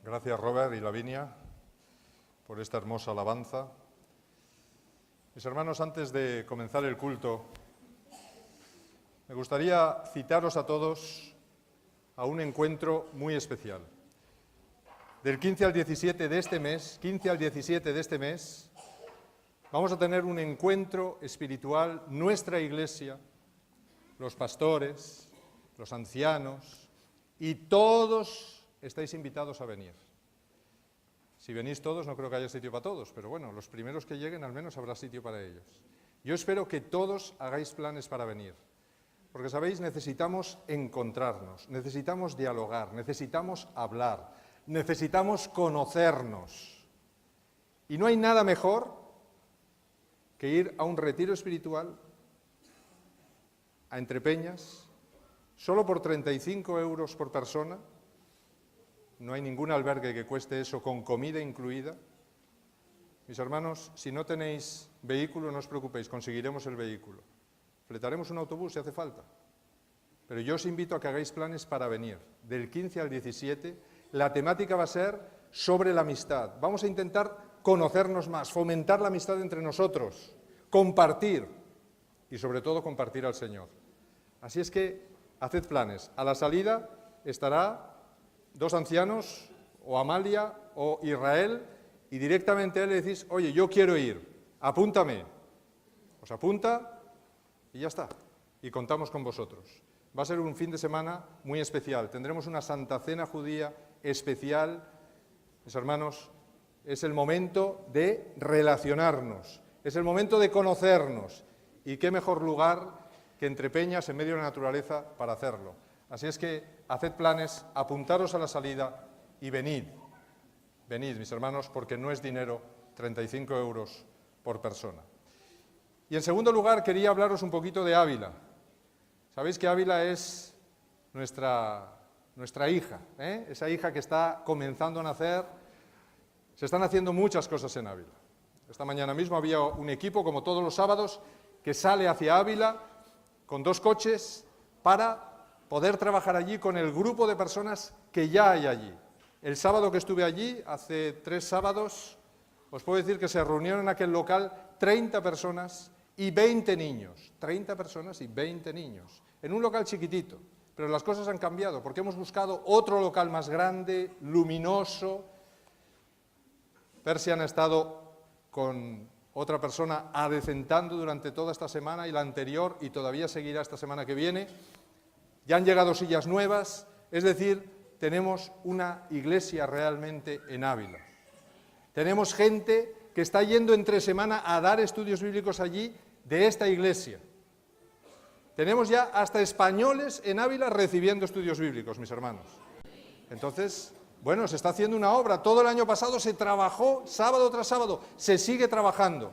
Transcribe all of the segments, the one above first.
Gracias, Robert y Lavinia, por esta hermosa alabanza. Mis hermanos, antes de comenzar el culto, me gustaría citaros a todos a un encuentro muy especial. Del 15 al 17 de este mes, vamos a tener un encuentro espiritual, nuestra iglesia, los pastores, los ancianos, y todos estáis invitados a venir. Si venís todos, no creo que haya sitio para todos, pero bueno, los primeros que lleguen al menos habrá sitio para ellos. Yo espero que todos hagáis planes para venir, porque sabéis, necesitamos encontrarnos, necesitamos dialogar, necesitamos hablar, necesitamos conocernos. Y no hay nada mejor que ir a un retiro espiritual, a Entrepeñas, solo por 35 euros por persona. No hay ningún albergue que cueste eso con comida incluida. Mis hermanos, si no tenéis vehículo, no os preocupéis, conseguiremos el vehículo. Fletaremos un autobús si hace falta. Pero yo os invito a que hagáis planes para venir. Del 15 al 17, la temática va a ser sobre la amistad. Vamos a intentar conocernos más, fomentar la amistad entre nosotros, compartir y sobre todo compartir al Señor. Así es que haced planes. A la salida estará 2 ancianos, o Amalia o Israel, y directamente a él le decís: oye, yo quiero ir, apúntame. Os apunta y ya está, y contamos con vosotros. Va a ser un fin de semana muy especial, tendremos una Santa Cena judía especial. Mis hermanos, es el momento de relacionarnos, es el momento de conocernos, y qué mejor lugar que Entrepeñas, en medio de la naturaleza, para hacerlo. Así es que haced planes, apuntaros a la salida y venid. Venid, mis hermanos, porque no es dinero, 35 euros por persona. Y en segundo lugar, quería hablaros un poquito de Ávila. Sabéis que Ávila es nuestra hija, esa hija que está comenzando a nacer. Se están haciendo muchas cosas en Ávila. Esta mañana mismo había un equipo, como todos los sábados, que sale hacia Ávila con 2 coches para poder trabajar allí con el grupo de personas que ya hay allí. El sábado que estuve allí, hace 3 sábados, os puedo decir que se reunieron en aquel local 30 personas y 20 niños. 30 personas y 20 niños, en un local chiquitito. Pero las cosas han cambiado, porque hemos buscado otro local más grande, luminoso. Percy han estado con otra persona adecentando durante toda esta semana y la anterior, y todavía seguirá esta semana que viene. Ya han llegado sillas nuevas, es decir, tenemos una iglesia realmente en Ávila. Tenemos gente que está yendo entre semana a dar estudios bíblicos allí de esta iglesia. Tenemos ya hasta españoles en Ávila recibiendo estudios bíblicos, mis hermanos. Entonces, bueno, se está haciendo una obra. Todo el año pasado se trabajó sábado tras sábado, se sigue trabajando.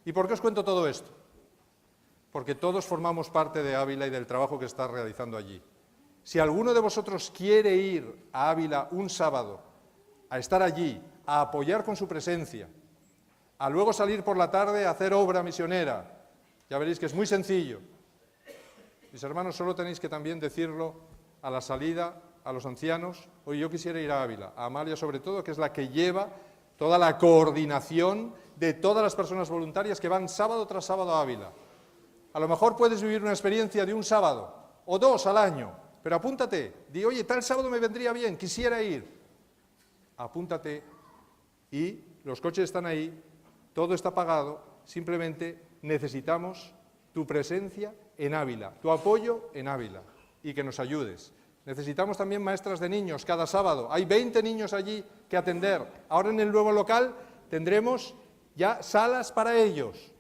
¿Y por qué os cuento todo esto? Porque todos formamos parte de Ávila y del trabajo que está realizando allí. Si alguno de vosotros quiere ir a Ávila un sábado, a estar allí, a apoyar con su presencia, a luego salir por la tarde a hacer obra misionera, ya veréis que es muy sencillo. Mis hermanos, solo tenéis que también decirlo a la salida a los ancianos: oye, yo quisiera ir a Ávila, a Amalia sobre todo, que es la que lleva toda la coordinación de todas las personas voluntarias que van sábado tras sábado a Ávila. A lo mejor puedes vivir una experiencia de un sábado o 2 al año, pero apúntate, di: oye, tal sábado me vendría bien, quisiera ir. Apúntate, y los coches están ahí, todo está pagado, simplemente necesitamos tu presencia en Ávila, tu apoyo en Ávila, y que nos ayudes. Necesitamos también maestras de niños cada sábado. Hay 20 niños allí que atender. Ahora en el nuevo local tendremos ya salas para ellos.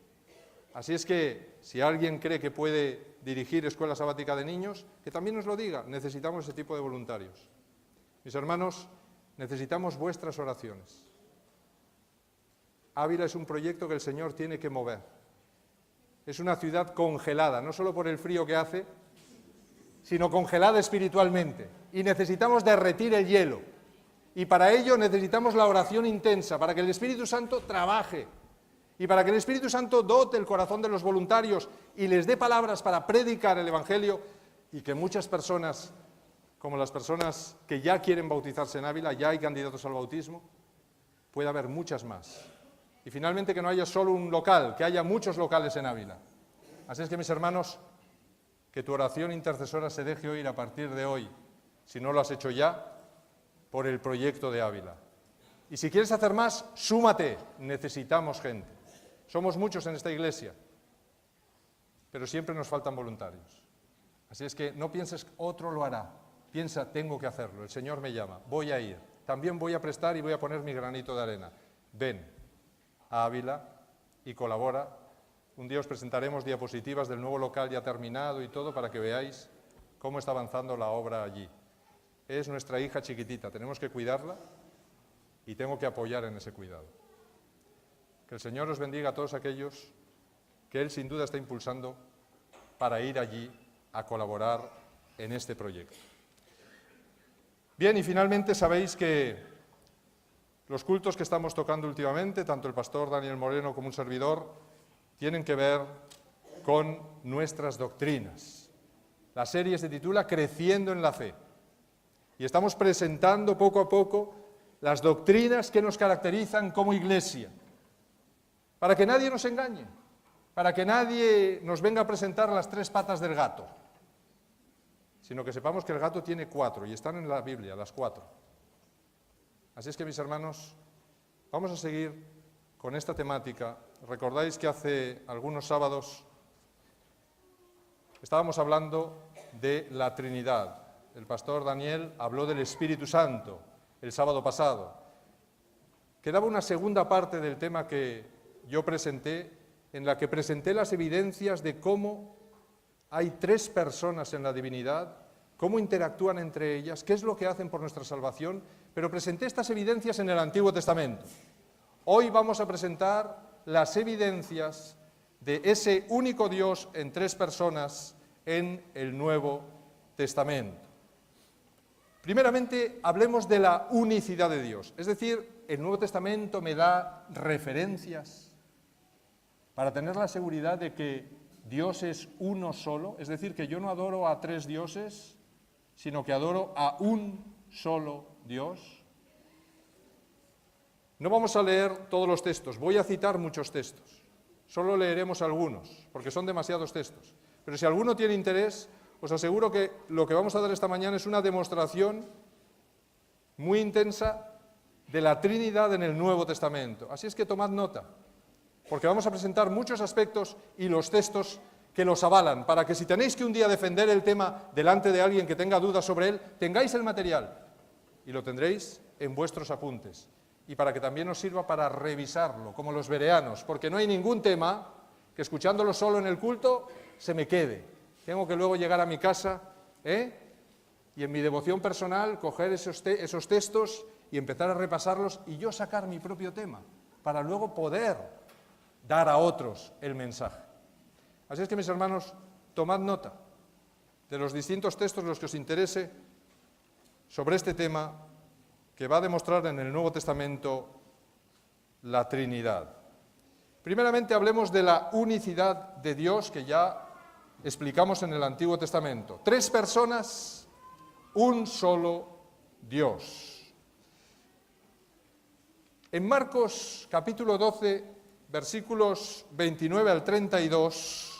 Así es que, si alguien cree que puede dirigir escuela sabática de niños, que también nos lo diga. Necesitamos ese tipo de voluntarios. Mis hermanos, necesitamos vuestras oraciones. Ávila es un proyecto que el Señor tiene que mover. Es una ciudad congelada, no solo por el frío que hace, sino congelada espiritualmente. Y necesitamos derretir el hielo. Y para ello necesitamos la oración intensa, para que el Espíritu Santo trabaje. Y para que el Espíritu Santo dote el corazón de los voluntarios y les dé palabras para predicar el Evangelio, y que muchas personas como las personas que ya quieren bautizarse en Ávila, ya hay candidatos al bautismo, puede haber muchas más. Y finalmente que no haya solo un local, que haya muchos locales en Ávila. Así es que, mis hermanos, que tu oración intercesora se deje oír a partir de hoy, si no lo has hecho ya, por el proyecto de Ávila. Y si quieres hacer más, súmate, necesitamos gente. Somos muchos en esta iglesia, pero siempre nos faltan voluntarios. Así es que no pienses, otro lo hará. Piensa, tengo que hacerlo, el Señor me llama, voy a ir. También voy a prestar y voy a poner mi granito de arena. Ven a Ávila y colabora. Un día os presentaremos diapositivas del nuevo local ya terminado y todo para que veáis cómo está avanzando la obra allí. Es nuestra hija chiquitita, tenemos que cuidarla y tengo que apoyar en ese cuidado. Que el Señor os bendiga a todos aquellos que Él sin duda está impulsando para ir allí a colaborar en este proyecto. Bien, y finalmente sabéis que los cultos que estamos tocando últimamente, tanto el pastor Daniel Moreno como un servidor, tienen que ver con nuestras doctrinas. La serie se titula Creciendo en la Fe. Y estamos presentando poco a poco las doctrinas que nos caracterizan como iglesia, para que nadie nos engañe, para que nadie nos venga a presentar las 3 patas del gato, sino que sepamos que el gato tiene 4 y están en la Biblia, las 4. Así es que, mis hermanos, vamos a seguir con esta temática. Recordáis que hace algunos sábados estábamos hablando de la Trinidad. El pastor Daniel habló del Espíritu Santo el sábado pasado. Quedaba una segunda parte del tema que yo presenté, en la que presenté las evidencias de cómo hay 3 personas en la divinidad, cómo interactúan entre ellas, qué es lo que hacen por nuestra salvación, pero presenté estas evidencias en el Antiguo Testamento. Hoy vamos a presentar las evidencias de ese único Dios en 3 personas en el Nuevo Testamento. Primeramente, hablemos de la unicidad de Dios, es decir, el Nuevo Testamento me da referencias para tener la seguridad de que Dios es uno solo, es decir, que yo no adoro a 3 dioses, sino que adoro a un solo Dios. No vamos a leer todos los textos, voy a citar muchos textos, solo leeremos algunos, porque son demasiados textos. Pero si alguno tiene interés, os aseguro que lo que vamos a dar esta mañana es una demostración muy intensa de la Trinidad en el Nuevo Testamento. Así es que tomad nota, porque vamos a presentar muchos aspectos y los textos que los avalan, para que si tenéis que un día defender el tema delante de alguien que tenga dudas sobre él, tengáis el material y lo tendréis en vuestros apuntes. Y para que también os sirva para revisarlo, como los bereanos, porque no hay ningún tema que escuchándolo solo en el culto se me quede. Tengo que luego llegar a mi casa y en mi devoción personal coger esos textos y empezar a repasarlos y yo sacar mi propio tema, para luego poder dar a otros el mensaje. Así es que, mis hermanos, tomad nota de los distintos textos los que os interese sobre este tema que va a demostrar en el Nuevo Testamento la Trinidad. Primeramente hablemos de la unicidad de Dios, que ya explicamos en el Antiguo Testamento. 3 personas, un solo Dios. En Marcos capítulo 12, versículos 29 al 32,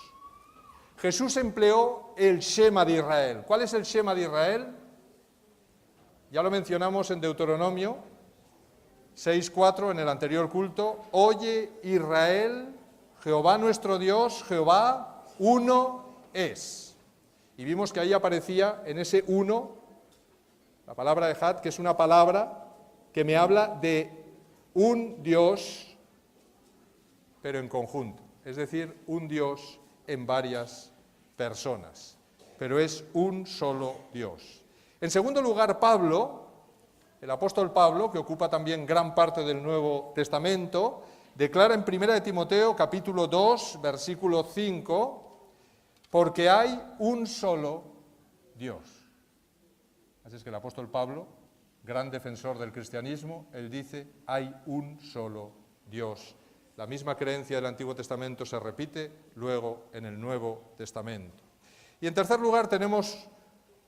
Jesús empleó el Shema de Israel. ¿Cuál es el Shema de Israel? Ya lo mencionamos en Deuteronomio 6:4 en el anterior culto. Oye Israel, Jehová nuestro Dios, Jehová uno es. Y vimos que ahí aparecía en ese uno la palabra Ejad, que es una palabra que me habla de un Dios, pero en conjunto. Es decir, un Dios en varias personas, pero es un solo Dios. En segundo lugar, Pablo, el apóstol Pablo, que ocupa también gran parte del Nuevo Testamento, declara en 1 de Timoteo, capítulo 2, versículo 5, porque hay un solo Dios. Así es que el apóstol Pablo, gran defensor del cristianismo, él dice, hay un solo Dios. La misma creencia del Antiguo Testamento se repite luego en el Nuevo Testamento. Y en tercer lugar tenemos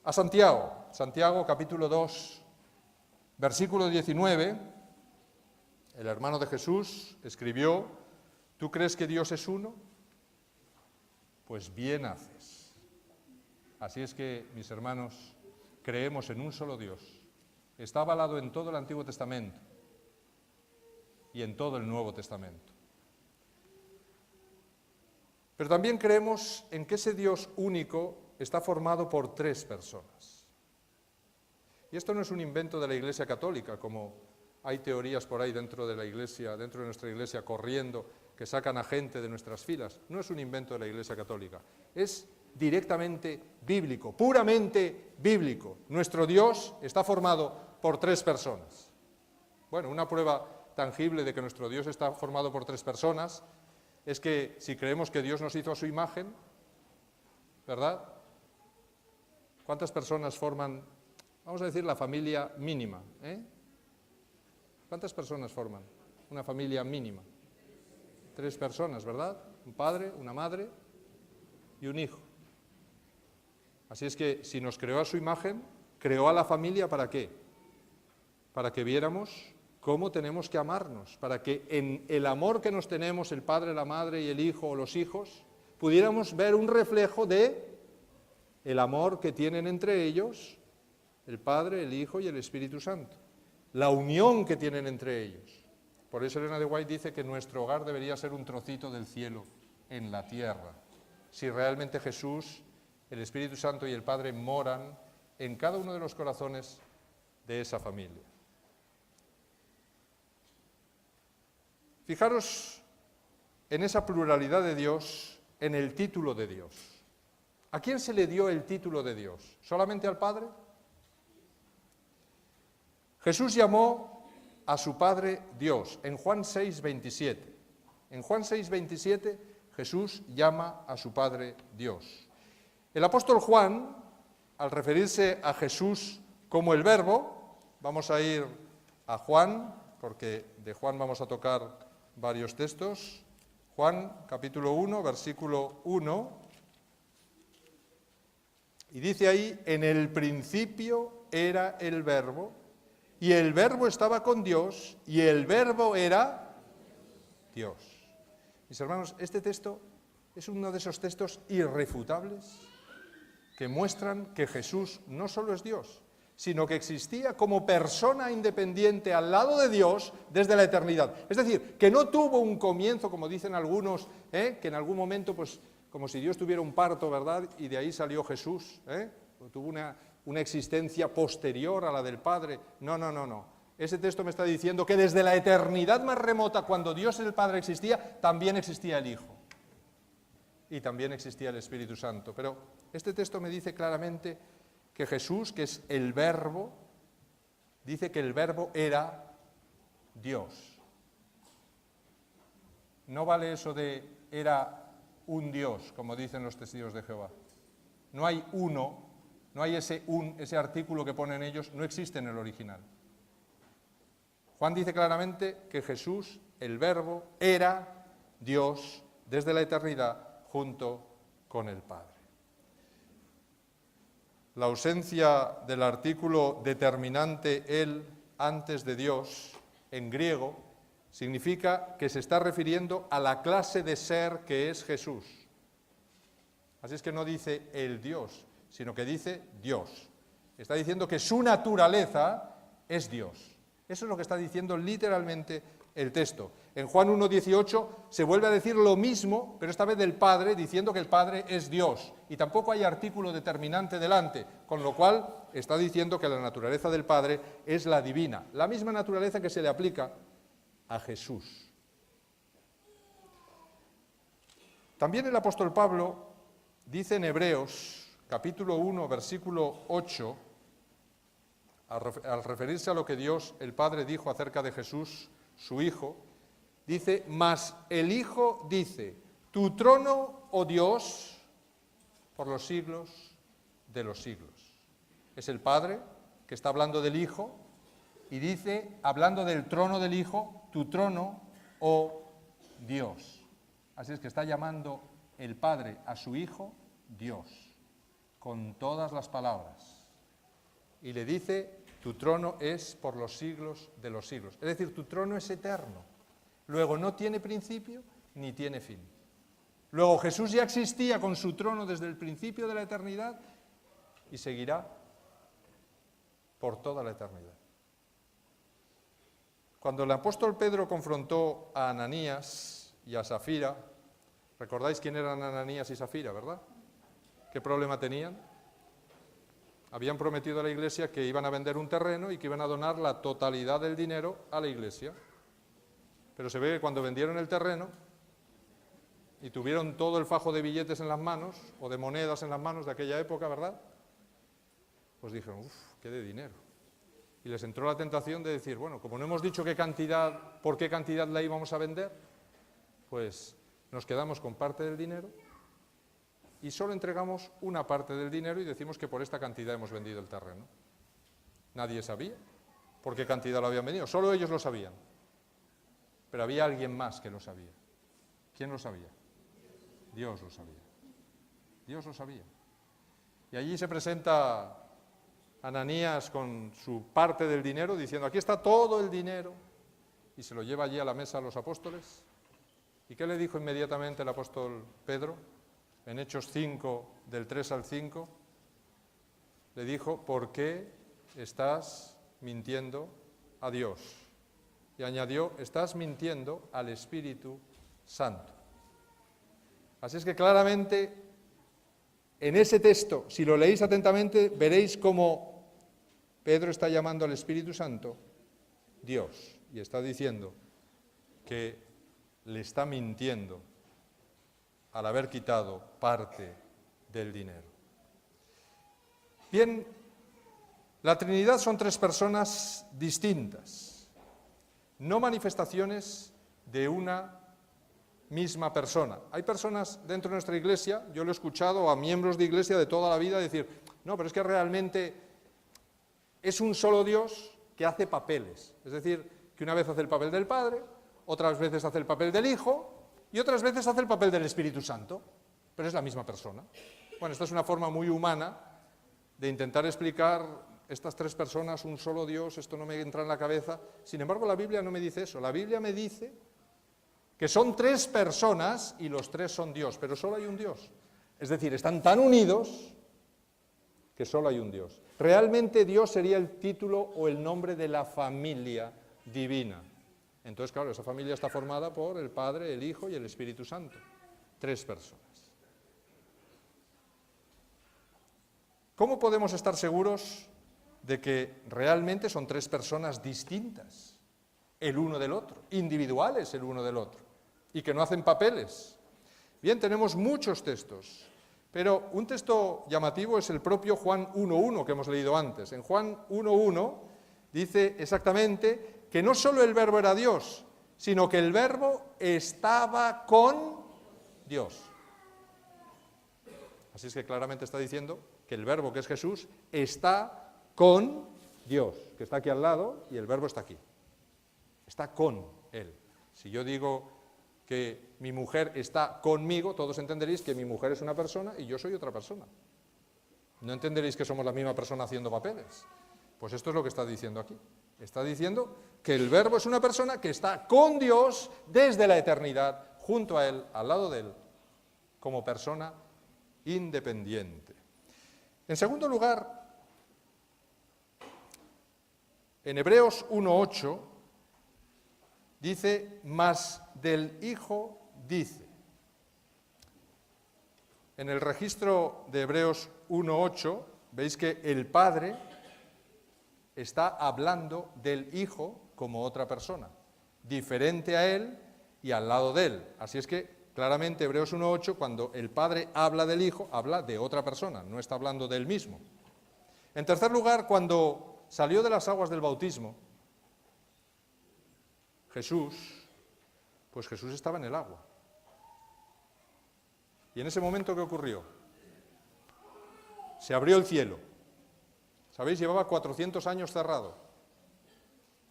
a Santiago. Santiago capítulo 2, versículo 19, el hermano de Jesús escribió: ¿tú crees que Dios es uno? Pues bien haces. Así es que, mis hermanos, creemos en un solo Dios. Está avalado en todo el Antiguo Testamento y en todo el Nuevo Testamento. Pero también creemos en que ese Dios único está formado por tres personas. Y esto no es un invento de la Iglesia Católica, como hay teorías por ahí dentro de la Iglesia, dentro de nuestra Iglesia, corriendo, que sacan a gente de nuestras filas. No es un invento de la Iglesia Católica, es directamente bíblico, puramente bíblico. Nuestro Dios está formado por tres personas. Bueno, una prueba tangible de que nuestro Dios está formado por tres personas es que si creemos que Dios nos hizo a su imagen, ¿verdad? ¿Cuántas personas forman, vamos a decir, la familia mínima? ¿Cuántas personas forman una familia mínima? Tres personas, ¿verdad? Un padre, una madre y un hijo. Así es que si nos creó a su imagen, creó a la familia ¿para qué? Para que viéramos cómo tenemos que amarnos, para que en el amor que nos tenemos, el padre, la madre y el hijo o los hijos, pudiéramos ver un reflejo de el amor que tienen entre ellos el Padre, el Hijo y el Espíritu Santo, la unión que tienen entre ellos. Por eso Elena de White dice que nuestro hogar debería ser un trocito del cielo en la tierra. Si realmente Jesús, el Espíritu Santo y el Padre moran en cada uno de los corazones de esa familia. Fijaros en esa pluralidad de Dios, en el título de Dios. ¿A quién se le dio el título de Dios? ¿Solamente al Padre? Jesús llamó a su Padre Dios, en Juan 6:27. En Juan 6:27 Jesús llama a su Padre Dios. El apóstol Juan, al referirse a Jesús como el Verbo, vamos a ir a Juan, porque de Juan vamos a tocar varios textos. Juan capítulo 1, versículo 1, y dice ahí: en el principio era el Verbo, y el Verbo estaba con Dios, y el Verbo era Dios. Mis hermanos, este texto es uno de esos textos irrefutables que muestran que Jesús no solo es Dios, sino que existía como persona independiente al lado de Dios desde la eternidad. Es decir, que no tuvo un comienzo, como dicen algunos, que en algún momento, pues, como si Dios tuviera un parto, ¿verdad?, y de ahí salió Jesús, tuvo una existencia posterior a la del Padre. No. Ese texto me está diciendo que desde la eternidad más remota, cuando Dios el Padre existía, también existía el Hijo. Y también existía el Espíritu Santo. Pero este texto me dice claramente que Jesús, que es el Verbo, dice que el Verbo era Dios. No vale eso de era un Dios, como dicen los testigos de Jehová. No hay uno, no hay ese artículo que ponen ellos, no existe en el original. Juan dice claramente que Jesús, el Verbo, era Dios desde la eternidad junto con el Padre. La ausencia del artículo determinante él antes de Dios en griego significa que se está refiriendo a la clase de ser que es Jesús. Así es que no dice el Dios, sino que dice Dios. Está diciendo que su naturaleza es Dios. Eso es lo que está diciendo literalmente el texto. En Juan 1:18 se vuelve a decir lo mismo, pero esta vez del Padre, diciendo que el Padre es Dios. Y tampoco hay artículo determinante delante, con lo cual está diciendo que la naturaleza del Padre es la divina, la misma naturaleza que se le aplica a Jesús. También el apóstol Pablo dice en Hebreos, capítulo 1, versículo 8, al referirse a lo que Dios, el Padre, dijo acerca de Jesús, su Hijo, dice: mas el Hijo dice, tu trono, oh Dios, por los siglos de los siglos. Es el Padre que está hablando del Hijo y dice, hablando del trono del Hijo, tu trono, oh Dios. Así es que está llamando el Padre a su Hijo Dios, con todas las palabras. y le dice, tu trono es por los siglos de los siglos. Es decir, tu trono es eterno. Luego no tiene principio ni tiene fin. Luego Jesús ya existía con su trono desde el principio de la eternidad y seguirá por toda la eternidad. Cuando el apóstol Pedro confrontó a Ananías y a Safira, ¿recordáis quién eran Ananías y Safira, verdad? ¿Qué problema tenían? Habían prometido a la iglesia que iban a vender un terreno y que iban a donar la totalidad del dinero a la iglesia. Pero se ve que cuando vendieron el terreno y tuvieron todo el fajo de billetes en las manos, o de monedas en las manos de aquella época, ¿verdad? Pues dijeron, uff, qué de dinero. Y les entró la tentación de decir, bueno, como no hemos dicho por qué cantidad la íbamos a vender, pues nos quedamos con parte del dinero y solo entregamos una parte del dinero y decimos que por esta cantidad hemos vendido el terreno. Nadie sabía por qué cantidad lo habían vendido, solo ellos lo sabían. Pero había alguien más que lo sabía. ¿Quién lo sabía? Dios lo sabía. Dios lo sabía. Y allí se presenta Ananías con su parte del dinero diciendo, aquí está todo el dinero, y se lo lleva allí a la mesa a los apóstoles. ¿Y qué le dijo inmediatamente el apóstol Pedro? En Hechos 5, del 3 al 5, le dijo, ¿por qué estás mintiendo a Dios? Y añadió, estás mintiendo al Espíritu Santo. Así es que claramente, en ese texto, si lo leéis atentamente, veréis cómo Pedro está llamando al Espíritu Santo Dios, y está diciendo que le está mintiendo al haber quitado parte del dinero. Bien, la Trinidad son tres personas distintas, no manifestaciones de una misma persona. Hay personas dentro de nuestra iglesia, yo lo he escuchado a miembros de iglesia de toda la vida decir, no, pero es que realmente es un solo Dios que hace papeles. Es decir, que una vez hace el papel del Padre, otras veces hace el papel del Hijo y otras veces hace el papel del Espíritu Santo, pero es la misma persona. Bueno, esta es una forma muy humana de intentar explicar estas tres personas, un solo Dios, esto no me entra en la cabeza. Sin embargo, la Biblia no me dice eso. La Biblia me dice que son tres personas y los tres son Dios, pero solo hay un Dios. Es decir, están tan unidos que solo hay un Dios. Realmente Dios sería el título o el nombre de la familia divina. Entonces, claro, esa familia está formada por el Padre, el Hijo y el Espíritu Santo. Tres personas. ¿Cómo podemos estar seguros de que realmente son tres personas distintas, el uno del otro, individuales el uno del otro, y que no hacen papeles? Bien, tenemos muchos textos, pero un texto llamativo es el propio Juan 1.1 que hemos leído antes. En Juan 1.1 dice exactamente que no solo el Verbo era Dios, sino que el Verbo estaba con Dios. Así es que claramente está diciendo que el Verbo, que es Jesús, está con Dios, que está aquí al lado y el Verbo está aquí. Está con Él. Si yo digo que mi mujer está conmigo, todos entenderéis que mi mujer es una persona y yo soy otra persona. No entenderéis que somos la misma persona haciendo papeles. Pues esto es lo que está diciendo aquí. Está diciendo que el Verbo es una persona que está con Dios desde la eternidad, junto a Él, al lado de Él, como persona independiente. En segundo lugar, en Hebreos 1.8 dice, mas del Hijo dice. En el registro de Hebreos 1.8 veis que el Padre está hablando del Hijo como otra persona, diferente a Él y al lado de Él. Así es que claramente Hebreos 1.8, cuando el Padre habla del Hijo, habla de otra persona, no está hablando de Él mismo. En tercer lugar, cuando salió de las aguas del bautismo, Jesús estaba en el agua. Y en ese momento, ¿qué ocurrió? Se abrió el cielo. ¿Sabéis? Llevaba 400 años cerrado.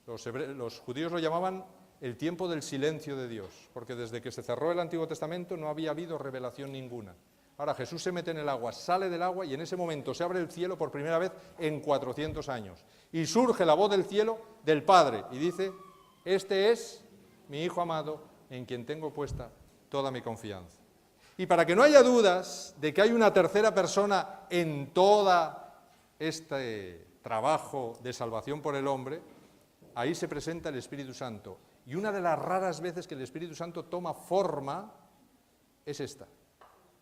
Los judíos lo llamaban el tiempo del silencio de Dios, porque desde que se cerró el Antiguo Testamento no había habido revelación ninguna. Ahora Jesús se mete en el agua, sale del agua y en ese momento se abre el cielo por primera vez en 400 años. Y surge la voz del cielo del Padre y dice, este es mi Hijo amado en quien tengo puesta toda mi confianza. Y para que no haya dudas de que hay una tercera persona en todo este trabajo de salvación por el hombre, ahí se presenta el Espíritu Santo. Y una de las raras veces que el Espíritu Santo toma forma es esta.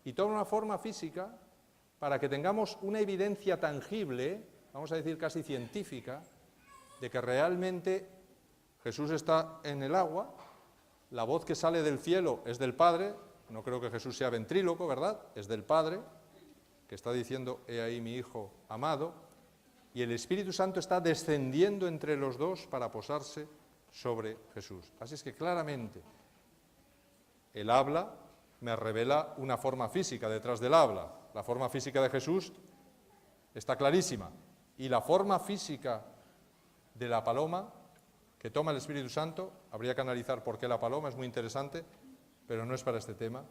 Y toma una forma física para que tengamos una evidencia tangible, vamos a decir casi científica, de que realmente Jesús está en el agua, la voz que sale del cielo es del Padre, no creo que Jesús sea ventríloco, ¿verdad? Es del Padre, que está diciendo, he ahí mi Hijo amado, y el Espíritu Santo está descendiendo entre los dos para posarse sobre Jesús. Así es que claramente el habla me revela una forma física detrás del habla. La forma física de Jesús está clarísima. Y la forma física de la paloma que toma el Espíritu Santo, habría que analizar por qué la paloma, es muy interesante, pero no es para este tema,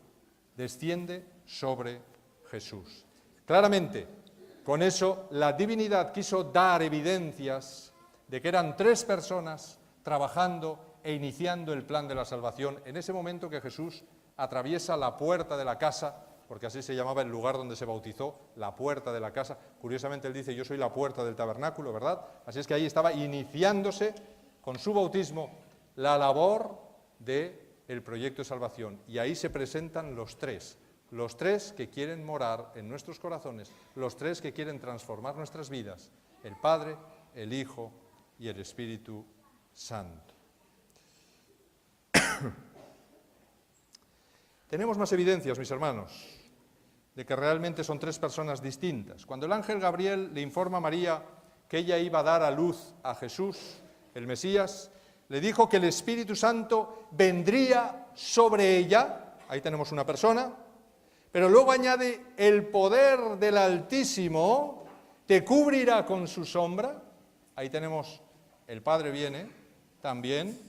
desciende sobre Jesús. Claramente, con eso la divinidad quiso dar evidencias de que eran tres personas trabajando e iniciando el plan de la salvación en ese momento que Jesús atraviesa la puerta de la casa, porque así se llamaba el lugar donde se bautizó, la puerta de la casa. Curiosamente él dice, yo soy la puerta del tabernáculo, ¿verdad? Así es que ahí estaba iniciándose con su bautismo la labor del proyecto de salvación. Y ahí se presentan los tres que quieren morar en nuestros corazones, los tres que quieren transformar nuestras vidas, el Padre, el Hijo y el Espíritu Santo. Tenemos más evidencias, mis hermanos, de que realmente son tres personas distintas. Cuando el ángel Gabriel le informa a María que ella iba a dar a luz a Jesús, el Mesías, le dijo que el Espíritu Santo vendría sobre ella, ahí tenemos una persona, pero luego añade, el poder del Altísimo te cubrirá con su sombra, ahí tenemos, el Padre viene también,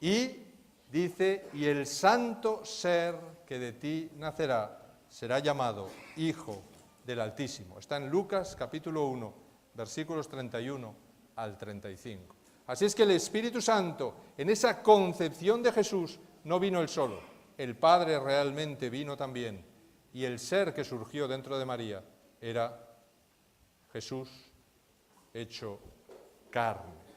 y dice, y el santo ser que de ti nacerá será llamado Hijo del Altísimo. Está en Lucas capítulo 1, versículos 31 al 35. Así es que el Espíritu Santo, en esa concepción de Jesús, no vino él solo. El Padre realmente vino también. Y el ser que surgió dentro de María era Jesús hecho carne.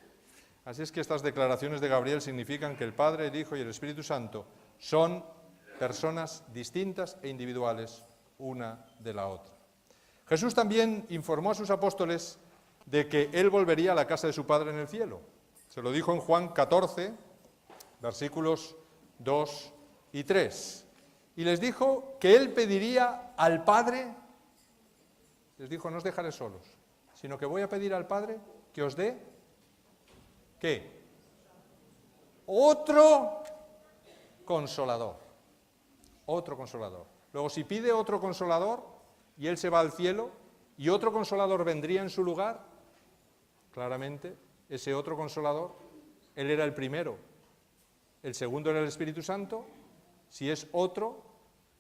Así es que estas declaraciones de Gabriel significan que el Padre, el Hijo y el Espíritu Santo son personas distintas e individuales una de la otra. Jesús también informó a sus apóstoles de que Él volvería a la casa de su Padre en el cielo. Se lo dijo en Juan 14, versículos 2 y 3. Y les dijo que Él pediría al Padre, les dijo, no os dejaré solos, sino que voy a pedir al Padre que os dé, ¿qué? Otro consolador. Otro consolador. Luego, si pide otro consolador y él se va al cielo y otro consolador vendría en su lugar, claramente, ese otro consolador, él era el primero. El segundo era el Espíritu Santo. Si es otro,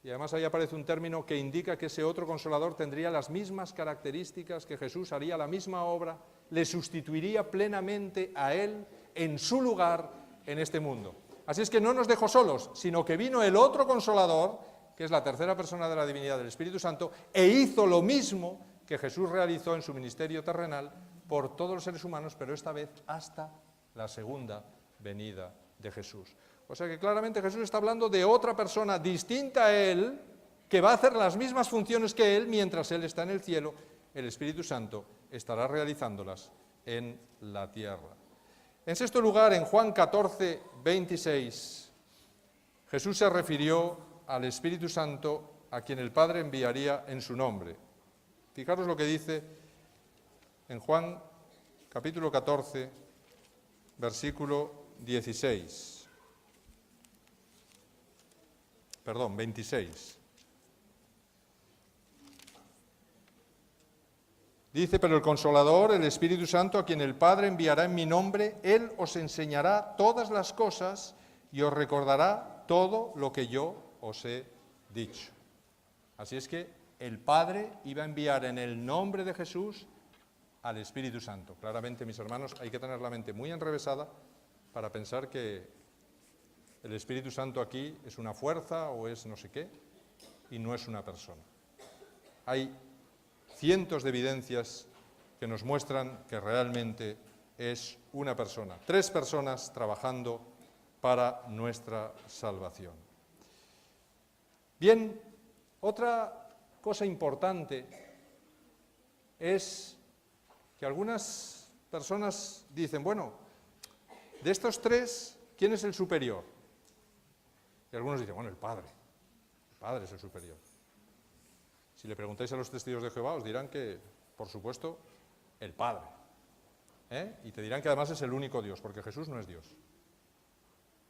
y además ahí aparece un término que indica que ese otro consolador tendría las mismas características que Jesús, haría la misma obra, le sustituiría plenamente a él en su lugar en este mundo. Así es que no nos dejó solos, sino que vino el otro consolador, que es la tercera persona de la divinidad del Espíritu Santo, e hizo lo mismo que Jesús realizó en su ministerio terrenal por todos los seres humanos, pero esta vez hasta la segunda venida de Jesús. O sea que claramente Jesús está hablando de otra persona distinta a él, que va a hacer las mismas funciones que él mientras él está en el cielo. El Espíritu Santo estará realizándolas en la tierra. En sexto lugar, en Juan 14, 26, Jesús se refirió al Espíritu Santo a quien el Padre enviaría en su nombre. Fijaros lo que dice en Juan capítulo 14, versículo 26. Perdón, 26. Dice, pero el Consolador, el Espíritu Santo, a quien el Padre enviará en mi nombre, Él os enseñará todas las cosas y os recordará todo lo que yo os he dicho. Así es que el Padre iba a enviar en el nombre de Jesús al Espíritu Santo. Claramente, mis hermanos, hay que tener la mente muy enrevesada para pensar que el Espíritu Santo aquí es una fuerza o es no sé qué, y no es una persona. Hay cientos de evidencias que nos muestran que realmente es una persona. 3 personas trabajando para nuestra salvación. Bien, otra cosa importante es que algunas personas dicen, bueno, de estos 3, ¿quién es el superior? Y algunos dicen, bueno, el Padre es el superior. Si le preguntáis a los testigos de Jehová, os dirán que, por supuesto, el Padre. Y te dirán que además es el único Dios, porque Jesús no es Dios.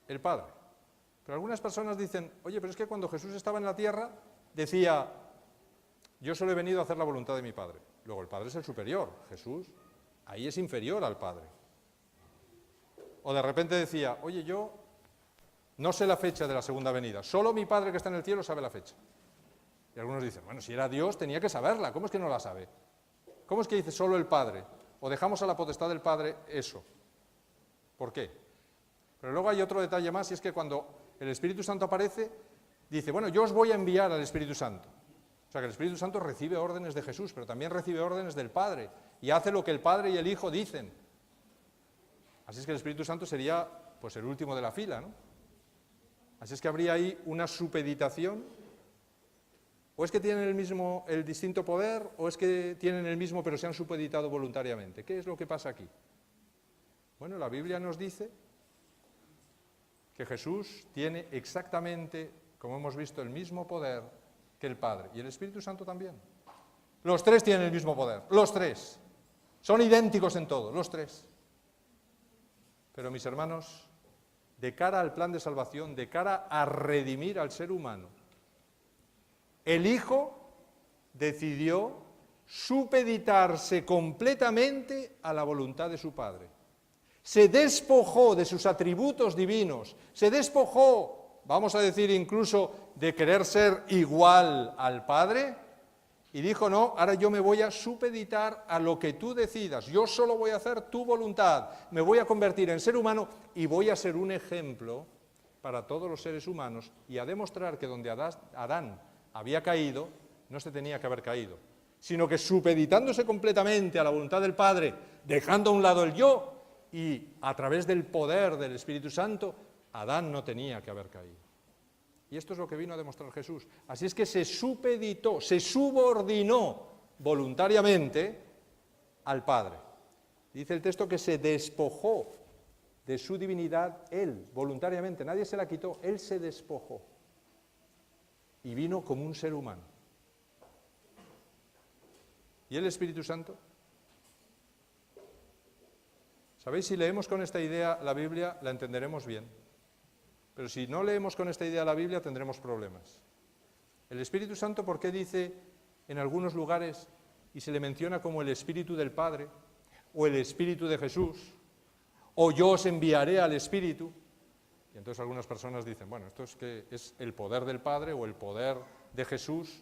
El Padre. Pero algunas personas dicen, oye, pero es que cuando Jesús estaba en la tierra, decía, yo solo he venido a hacer la voluntad de mi Padre. Luego el Padre es el superior, Jesús ahí es inferior al Padre. O de repente decía, oye, yo no sé la fecha de la segunda venida, solo mi Padre que está en el cielo sabe la fecha. Y algunos dicen, bueno, si era Dios tenía que saberla, ¿cómo es que no la sabe? ¿Cómo es que dice solo el Padre? O dejamos a la potestad del Padre eso. ¿Por qué? Pero luego hay otro detalle más, y es que cuando el Espíritu Santo aparece, dice, bueno, yo os voy a enviar al Espíritu Santo. O sea que el Espíritu Santo recibe órdenes de Jesús, pero también recibe órdenes del Padre, y hace lo que el Padre y el Hijo dicen. Así es que el Espíritu Santo sería, pues, el último de la fila, ¿no? Así es que habría ahí una supeditación. ¿O es que tienen el distinto poder, o es que tienen el mismo pero se han supeditado voluntariamente? ¿Qué es lo que pasa aquí? Bueno, la Biblia nos dice que Jesús tiene exactamente, como hemos visto, el mismo poder que el Padre, y el Espíritu Santo también. Los 3 tienen el mismo poder, los 3. Son idénticos en todo, los 3. Pero, mis hermanos, de cara al plan de salvación, de cara a redimir al ser humano, el Hijo decidió supeditarse completamente a la voluntad de su Padre. Se despojó de sus atributos divinos, se despojó, vamos a decir incluso, de querer ser igual al Padre, y dijo, no, ahora yo me voy a supeditar a lo que tú decidas, yo solo voy a hacer tu voluntad, me voy a convertir en ser humano y voy a ser un ejemplo para todos los seres humanos y a demostrar que donde Adán había caído, no se tenía que haber caído, sino que supeditándose completamente a la voluntad del Padre, dejando a un lado el yo, y a través del poder del Espíritu Santo, Adán no tenía que haber caído. Y esto es lo que vino a demostrar Jesús. Así es que se supeditó, se subordinó voluntariamente al Padre. Dice el texto que se despojó de su divinidad él, voluntariamente, nadie se la quitó, él se despojó. Y vino como un ser humano. ¿Y el Espíritu Santo? ¿Sabéis? Si leemos con esta idea la Biblia, la entenderemos bien. Pero si no leemos con esta idea la Biblia, tendremos problemas. El Espíritu Santo, ¿por qué dice en algunos lugares y se le menciona como el Espíritu del Padre, o el Espíritu de Jesús, o yo os enviaré al Espíritu? Y entonces algunas personas dicen, bueno, esto es que es el poder del Padre o el poder de Jesús,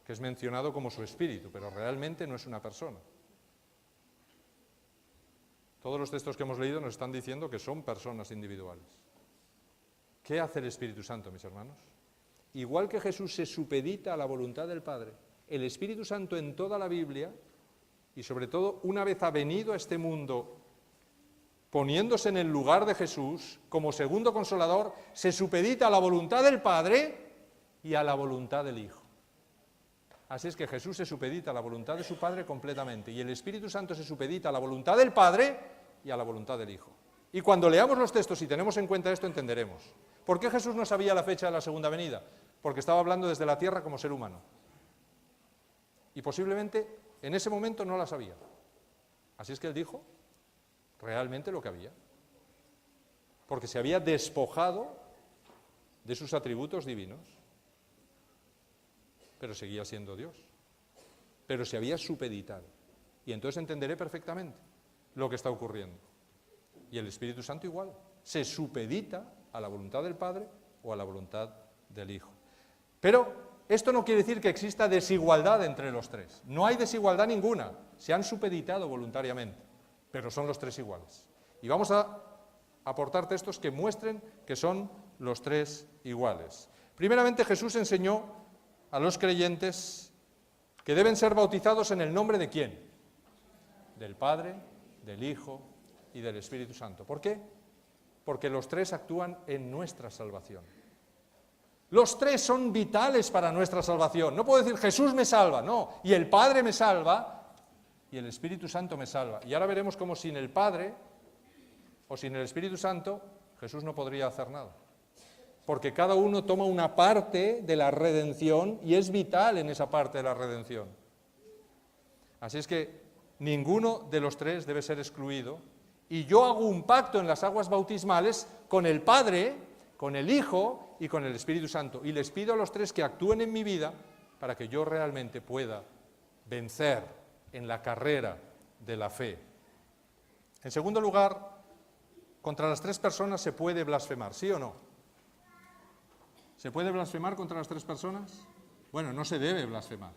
que es mencionado como su Espíritu, pero realmente no es una persona. Todos los textos que hemos leído nos están diciendo que son personas individuales. ¿Qué hace el Espíritu Santo, mis hermanos? Igual que Jesús se supedita a la voluntad del Padre, el Espíritu Santo en toda la Biblia, y sobre todo una vez ha venido a este mundo, poniéndose en el lugar de Jesús, como segundo consolador, se supedita a la voluntad del Padre y a la voluntad del Hijo. Así es que Jesús se supedita a la voluntad de su Padre completamente, y el Espíritu Santo se supedita a la voluntad del Padre y a la voluntad del Hijo. Y cuando leamos los textos y tenemos en cuenta esto, entenderemos. ¿Por qué Jesús no sabía la fecha de la segunda venida? Porque estaba hablando desde la tierra como ser humano. Y posiblemente en ese momento no la sabía. Así es que él dijo realmente lo que había. Porque se había despojado de sus atributos divinos. Pero seguía siendo Dios. Pero se había supeditado. Y entonces entenderé perfectamente lo que está ocurriendo. Y el Espíritu Santo igual. Se supedita a la voluntad del Padre o a la voluntad del Hijo. Pero esto no quiere decir que exista desigualdad entre los tres. No hay desigualdad ninguna. Se han supeditado voluntariamente, pero son los tres iguales. Y vamos a aportar textos que muestren que son los tres iguales. Primeramente, Jesús enseñó a los creyentes que deben ser bautizados en el nombre de ¿quién? Del Padre, del Hijo y del Espíritu Santo. ¿Por qué? Porque los tres actúan en nuestra salvación. Los tres son vitales para nuestra salvación. No puedo decir Jesús me salva, no. Y el Padre me salva y el Espíritu Santo me salva. Y ahora veremos cómo sin el Padre o sin el Espíritu Santo Jesús no podría hacer nada. Porque cada uno toma una parte de la redención y es vital en esa parte de la redención. Así es que ninguno de los tres debe ser excluido. Y yo hago un pacto en las aguas bautismales con el Padre, con el Hijo y con el Espíritu Santo. Y les pido a los tres que actúen en mi vida para que yo realmente pueda vencer en la carrera de la fe. En segundo lugar, contra las tres personas se puede blasfemar, ¿sí o no? ¿Se puede blasfemar contra las tres personas? Bueno, no se debe blasfemar.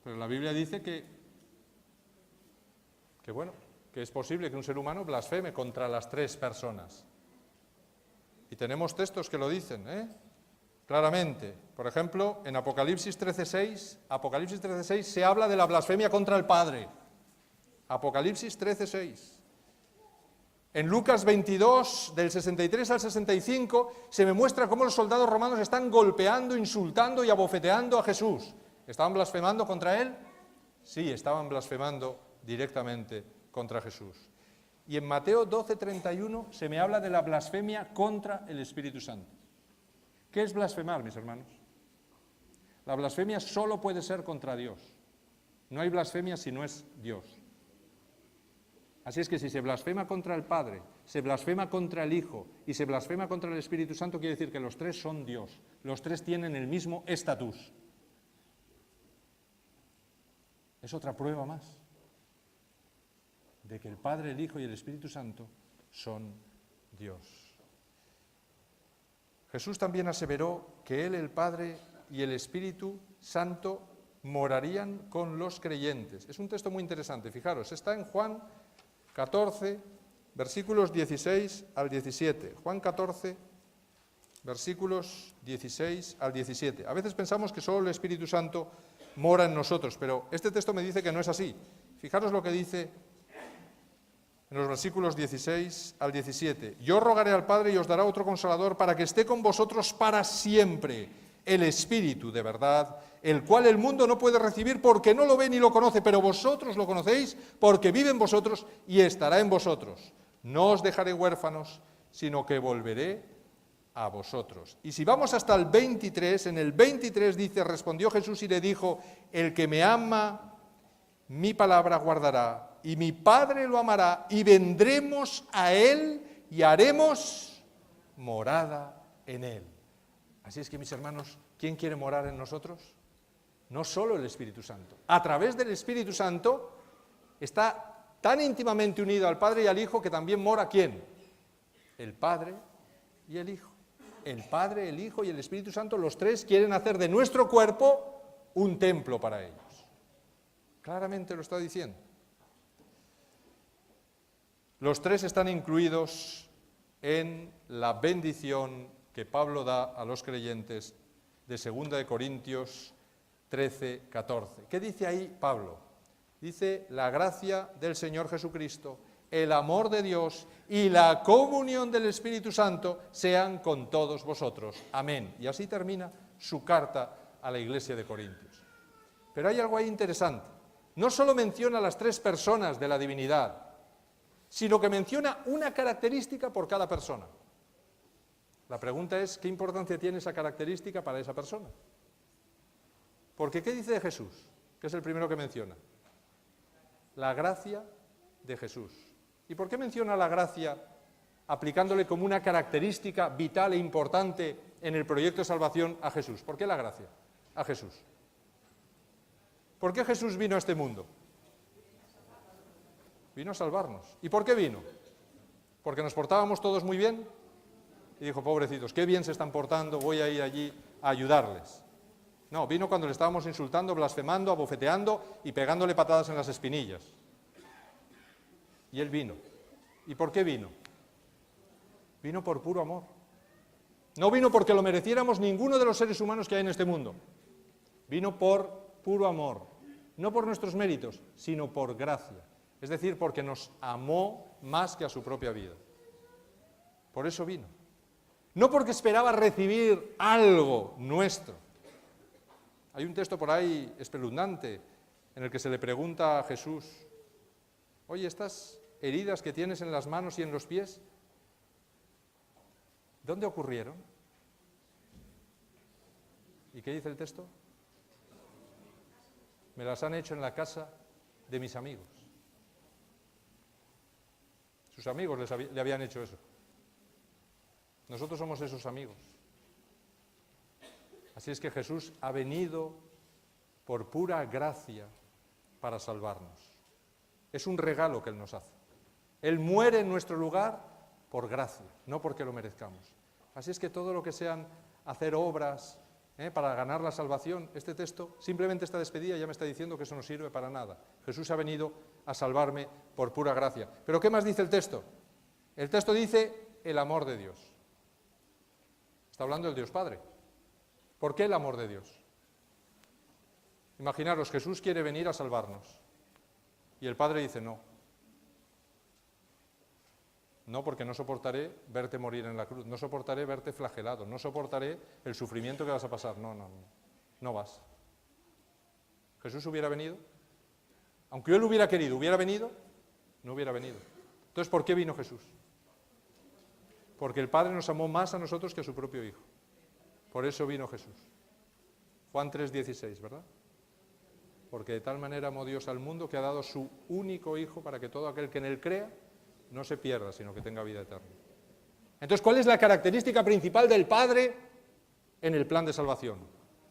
Pero la Biblia dice que es posible que un ser humano blasfeme contra las tres personas. Y tenemos textos que lo dicen, claramente. Por ejemplo, en Apocalipsis 13:6 se habla de la blasfemia contra el Padre. Apocalipsis 13:6. En Lucas 22, del 63 al 65, se me muestra cómo los soldados romanos están golpeando, insultando y abofeteando a Jesús. ¿Estaban blasfemando contra él? Sí, estaban blasfemando directamente contra Jesús. Y en Mateo 12:31 se me habla de la blasfemia contra el Espíritu Santo. ¿Qué es blasfemar, mis hermanos? La blasfemia solo puede ser contra Dios. No hay blasfemia si no es Dios. Así es que si se blasfema contra el Padre, se blasfema contra el Hijo y se blasfema contra el Espíritu Santo, quiere decir que los tres son Dios. Los tres tienen el mismo estatus. Es otra prueba más de que el Padre, el Hijo y el Espíritu Santo son Dios. Jesús también aseveró que Él, el Padre y el Espíritu Santo morarían con los creyentes. Es un texto muy interesante, fijaros, está en Juan 14, versículos 16 al 17. Juan 14, versículos 16 al 17. A veces pensamos que solo el Espíritu Santo mora en nosotros, pero este texto me dice que no es así. Fijaros lo que dice en los versículos 16 al 17. Yo rogaré al Padre y os dará otro Consolador para que esté con vosotros para siempre, el Espíritu de verdad, el cual el mundo no puede recibir porque no lo ve ni lo conoce, pero vosotros lo conocéis porque vive en vosotros y estará en vosotros. No os dejaré huérfanos, sino que volveré a vosotros. Y si vamos hasta el 23, en el 23 dice, respondió Jesús y le dijo, el que me ama, mi palabra guardará, y mi Padre lo amará, y vendremos a él y haremos morada en él. Así es que, mis hermanos, ¿quién quiere morar en nosotros? No solo el Espíritu Santo. A través del Espíritu Santo está tan íntimamente unido al Padre y al Hijo que también mora ¿quién? El Padre y el Hijo. El Padre, el Hijo y el Espíritu Santo, los tres quieren hacer de nuestro cuerpo un templo para ellos. Claramente lo está diciendo. Los tres están incluidos en la bendición que Pablo da a los creyentes de 2 de Corintios 13, 14. ¿Qué dice ahí Pablo? Dice, la gracia del Señor Jesucristo, el amor de Dios y la comunión del Espíritu Santo sean con todos vosotros. Amén. Y así termina su carta a la iglesia de Corintios. Pero hay algo ahí interesante. No solo menciona las tres personas de la divinidad, sino que menciona una característica por cada persona. La pregunta es, ¿qué importancia tiene esa característica para esa persona? Porque ¿qué dice de Jesús? Que es el primero que menciona. La gracia de Jesús. ¿Y por qué menciona la gracia aplicándole como una característica vital e importante en el proyecto de salvación a Jesús? ¿Por qué la gracia a Jesús? ¿Por qué Jesús vino a este mundo? Vino a salvarnos. ¿Y por qué vino? ¿Porque nos portábamos todos muy bien? Y dijo, pobrecitos, qué bien se están portando, voy a ir allí a ayudarles. No, vino cuando le estábamos insultando, blasfemando, abofeteando y pegándole patadas en las espinillas. Y Él vino. ¿Y por qué vino? Vino por puro amor. No vino porque lo mereciéramos ninguno de los seres humanos que hay en este mundo. Vino por puro amor. No por nuestros méritos, sino por gracia. Es decir, porque nos amó más que a su propia vida. Por eso vino. No porque esperaba recibir algo nuestro. Hay un texto por ahí espeluznante en el que se le pregunta a Jesús: oye, estas heridas que tienes en las manos y en los pies, ¿dónde ocurrieron? ¿Y qué dice el texto? Me las han hecho en la casa de mis amigos. Sus amigos le habían hecho eso. Nosotros somos esos amigos. Así es que Jesús ha venido por pura gracia para salvarnos. Es un regalo que Él nos hace. Él muere en nuestro lugar por gracia, no porque lo merezcamos. Así es que todo lo que sean hacer obras para ganar la salvación, este texto, simplemente esta despedida ya me está diciendo que eso no sirve para nada. Jesús ha venido a salvarme por pura gracia. ¿Pero qué más dice el texto? El texto dice el amor de Dios. Está hablando del Dios Padre. ¿Por qué el amor de Dios? Imaginaros, Jesús quiere venir a salvarnos y el Padre dice no. No, porque no soportaré verte morir en la cruz, no soportaré verte flagelado, no soportaré el sufrimiento que vas a pasar. No vas. ¿Jesús hubiera venido? Aunque Él hubiera querido, ¿hubiera venido? No hubiera venido. Entonces, ¿por qué vino Jesús? Porque el Padre nos amó más a nosotros que a su propio Hijo. Por eso vino Jesús. Juan 3:16, ¿verdad? Porque de tal manera amó Dios al mundo que ha dado su único Hijo para que todo aquel que en Él crea no se pierda, sino que tenga vida eterna. Entonces, ¿cuál es la característica principal del Padre en el plan de salvación?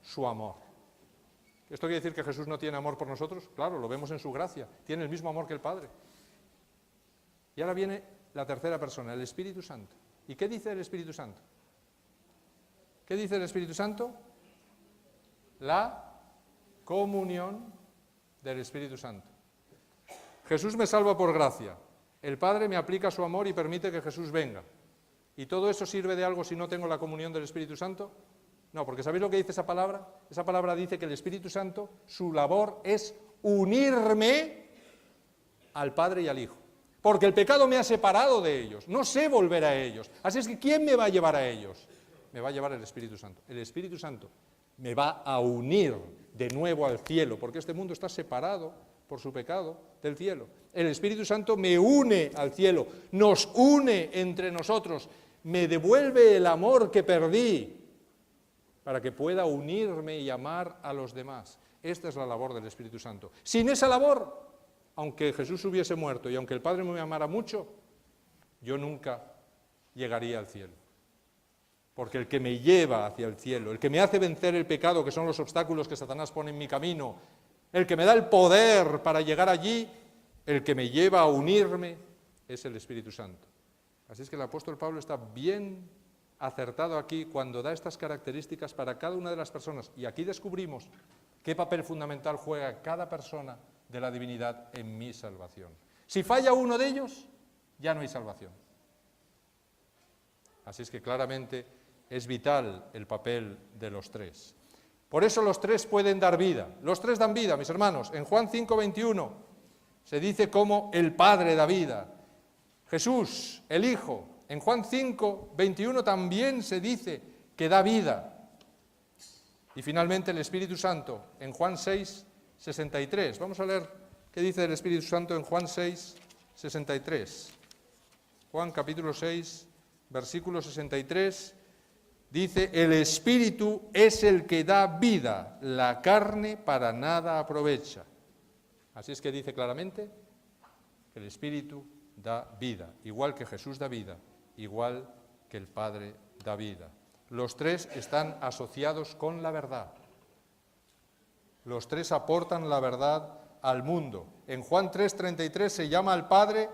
Su amor. ¿Esto quiere decir que Jesús no tiene amor por nosotros? Claro, lo vemos en su gracia. Tiene el mismo amor que el Padre. Y ahora viene la tercera persona, el Espíritu Santo. ¿Y qué dice el Espíritu Santo? ¿Qué dice el Espíritu Santo? La comunión del Espíritu Santo. Jesús me salva por gracia. El Padre me aplica su amor y permite que Jesús venga. ¿Y todo eso sirve de algo si no tengo la comunión del Espíritu Santo? No, porque ¿sabéis lo que dice esa palabra? Esa palabra dice que el Espíritu Santo, su labor es unirme al Padre y al Hijo. Porque el pecado me ha separado de ellos, no sé volver a ellos. Así es que ¿quién me va a llevar a ellos? Me va a llevar el Espíritu Santo. El Espíritu Santo me va a unir de nuevo al cielo, porque este mundo está separado por su pecado del cielo. El Espíritu Santo me une al cielo, nos une entre nosotros, me devuelve el amor que perdí para que pueda unirme y amar a los demás. Esta es la labor del Espíritu Santo. Sin esa labor, aunque Jesús hubiese muerto y aunque el Padre me amara mucho, yo nunca llegaría al cielo. Porque el que me lleva hacia el cielo, el que me hace vencer el pecado, que son los obstáculos que Satanás pone en mi camino, el que me da el poder para llegar allí, el que me lleva a unirme, es el Espíritu Santo. Así es que el apóstol Pablo está bien acertado aquí cuando da estas características para cada una de las personas. Y aquí descubrimos qué papel fundamental juega cada persona de la divinidad en mi salvación. Si falla uno de ellos, ya no hay salvación. Así es que claramente es vital el papel de los tres. Por eso los tres pueden dar vida. Los tres dan vida, mis hermanos. En Juan 5:21 se dice cómo el Padre da vida. Jesús, el Hijo. En Juan 5:21 también se dice que da vida. Y finalmente el Espíritu Santo, en Juan 6:63. Vamos a leer qué dice el Espíritu Santo en Juan 6:63. Juan capítulo 6, versículo 63. Dice, el Espíritu es el que da vida, la carne para nada aprovecha. Así es que dice claramente que el Espíritu da vida, igual que Jesús da vida, igual que el Padre da vida. Los tres están asociados con la verdad. Los tres aportan la verdad al mundo. En Juan 3:33 se llama al Padre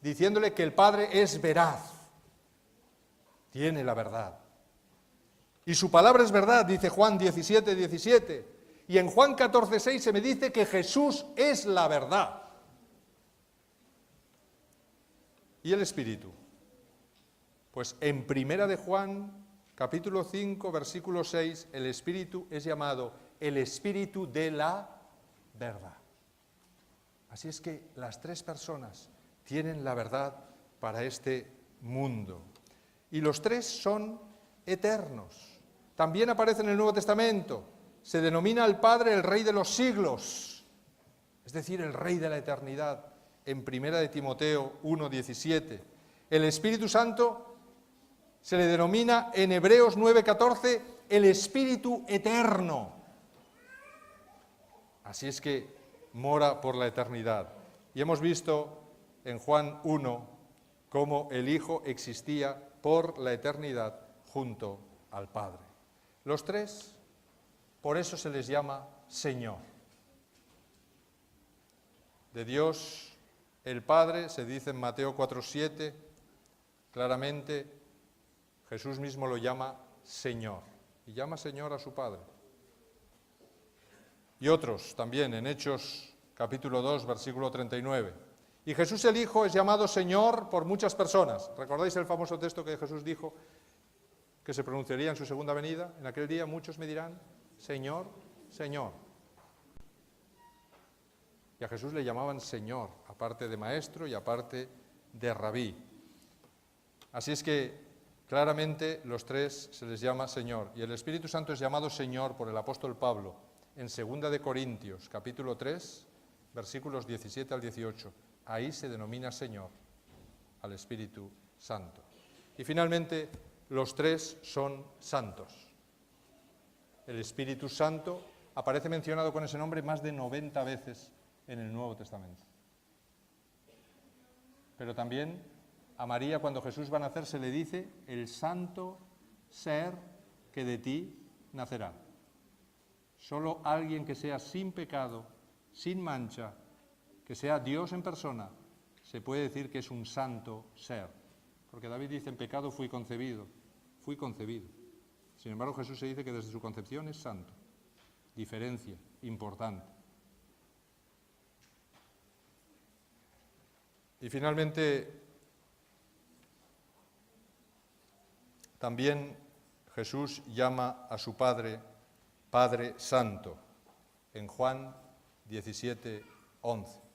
diciéndole que el Padre es veraz, tiene la verdad. Y su palabra es verdad, dice Juan 17, 17. Y en Juan 14, 6 se me dice que Jesús es la verdad. ¿Y el Espíritu? Pues en Primera de Juan, capítulo 5, versículo 6, el Espíritu es llamado el Espíritu de la verdad. Así es que las tres personas tienen la verdad para este mundo. Y los tres son eternos. También aparece en el Nuevo Testamento. Se denomina al Padre el Rey de los siglos, es decir, el Rey de la eternidad, en Primera de Timoteo 1, 17. El Espíritu Santo se le denomina en Hebreos 9, 14 el Espíritu Eterno. Así es que mora por la eternidad. Y hemos visto en Juan 1 cómo el Hijo existía por la eternidad junto al Padre. Los tres, por eso se les llama Señor. De Dios el Padre, se dice en Mateo 4:7, claramente Jesús mismo lo llama Señor, y llama Señor a su Padre. Y otros también en Hechos capítulo 2, versículo 39. Y Jesús el Hijo es llamado Señor por muchas personas. ¿Recordáis el famoso texto que Jesús dijo que se pronunciaría en su segunda venida? En aquel día muchos me dirán, Señor, Señor. Y a Jesús le llamaban Señor, aparte de Maestro y aparte de Rabí. Así es que claramente los tres se les llama Señor. Y el Espíritu Santo es llamado Señor por el apóstol Pablo en 2 de Corintios, capítulo 3, versículos 17 al 18. Ahí se denomina Señor al Espíritu Santo. Y finalmente, los tres son santos. El Espíritu Santo aparece mencionado con ese nombre más de 90 veces en el Nuevo Testamento. Pero también a María, cuando Jesús va a nacer, se le dice el santo ser que de ti nacerá. Solo alguien que sea sin pecado, sin mancha, que sea Dios en persona, se puede decir que es un santo ser. Porque David dice, en pecado fui concebido. Sin embargo, Jesús se dice que desde su concepción es santo. Diferencia importante. Y finalmente, también Jesús llama a su Padre, Padre Santo, en Juan 17, 11.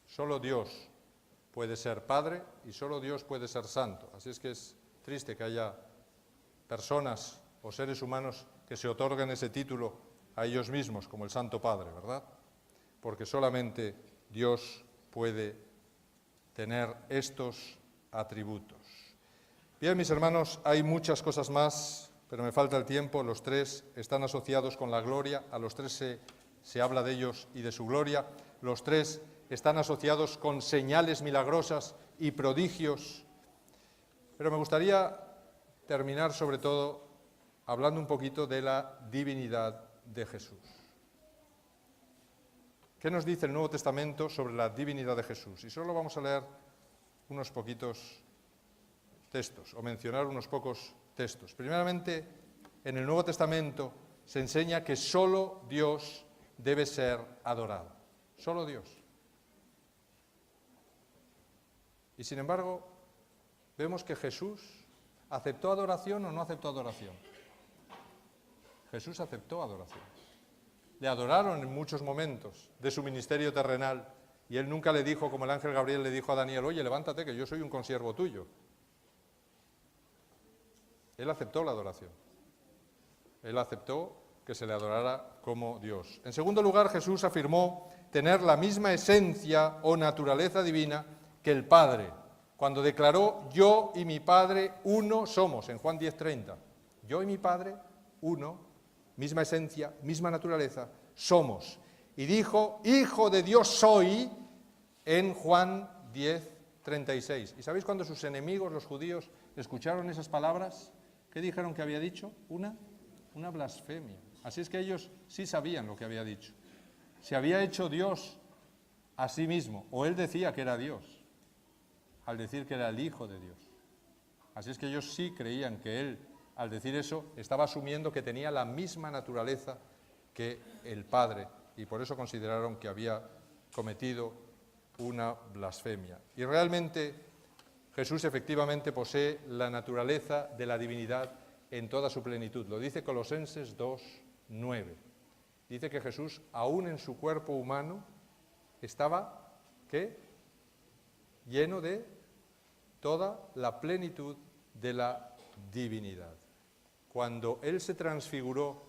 Solo Dios puede ser Padre y solo Dios puede ser Santo. Así es que es triste que haya personas o seres humanos que se otorguen ese título a ellos mismos, como el Santo Padre, ¿verdad? Porque solamente Dios puede tener estos atributos. Bien, mis hermanos, hay muchas cosas más, pero me falta el tiempo. Los tres están asociados con la gloria, a los tres se habla de ellos y de su gloria. Los tres están asociados con señales milagrosas y prodigios. Pero me gustaría terminar sobre todo hablando un poquito de la divinidad de Jesús. ¿Qué nos dice el Nuevo Testamento sobre la divinidad de Jesús? Y solo vamos a leer unos poquitos textos, o mencionar unos pocos textos. Primeramente, en el Nuevo Testamento se enseña que solo Dios debe ser adorado. Solo Dios. Y sin embargo, vemos que Jesús aceptó adoración o no aceptó adoración. Jesús aceptó adoración. Le adoraron en muchos momentos de su ministerio terrenal y él nunca le dijo, como el ángel Gabriel le dijo a Daniel, oye, levántate que yo soy un consiervo tuyo. Él aceptó la adoración. Él aceptó que se le adorara como Dios. En segundo lugar, Jesús afirmó tener la misma esencia o naturaleza divina que el Padre, cuando declaró, yo y mi Padre uno somos, en Juan 10:30. Yo y mi Padre uno, misma esencia, misma naturaleza, somos. Y dijo, Hijo de Dios soy, en Juan 10:36. ¿Y sabéis cuando sus enemigos, los judíos, escucharon esas palabras? ¿Qué dijeron que había dicho? Una blasfemia. Así es que ellos sí sabían lo que había dicho. Se había hecho Dios a sí mismo, o él decía que era Dios, al decir que era el Hijo de Dios. Así es que ellos sí creían que él al decir eso, estaba asumiendo que tenía la misma naturaleza que el Padre, y por eso consideraron que había cometido una blasfemia. Y realmente Jesús efectivamente posee la naturaleza de la divinidad en toda su plenitud. Lo dice Colosenses 2:9. Dice que Jesús, aún en su cuerpo humano, estaba, ¿qué? Lleno de toda la plenitud de la divinidad. Cuando Él se transfiguró,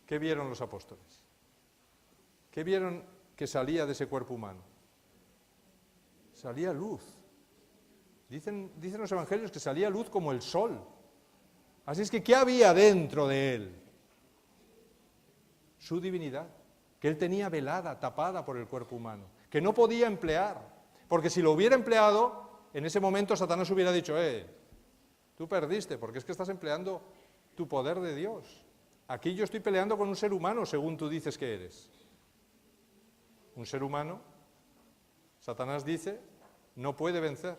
¿qué vieron los apóstoles? ¿Qué vieron que salía de ese cuerpo humano? Salía luz. Dicen los evangelios que salía luz como el sol. Así es que, ¿qué había dentro de Él? Su divinidad, que Él tenía velada, tapada por el cuerpo humano, que no podía emplear, porque si lo hubiera empleado, en ese momento Satanás hubiera dicho, tú perdiste, porque es que estás empleando tu poder de Dios. Aquí yo estoy peleando con un ser humano, según tú dices que eres. Un ser humano, Satanás dice, no puede vencer.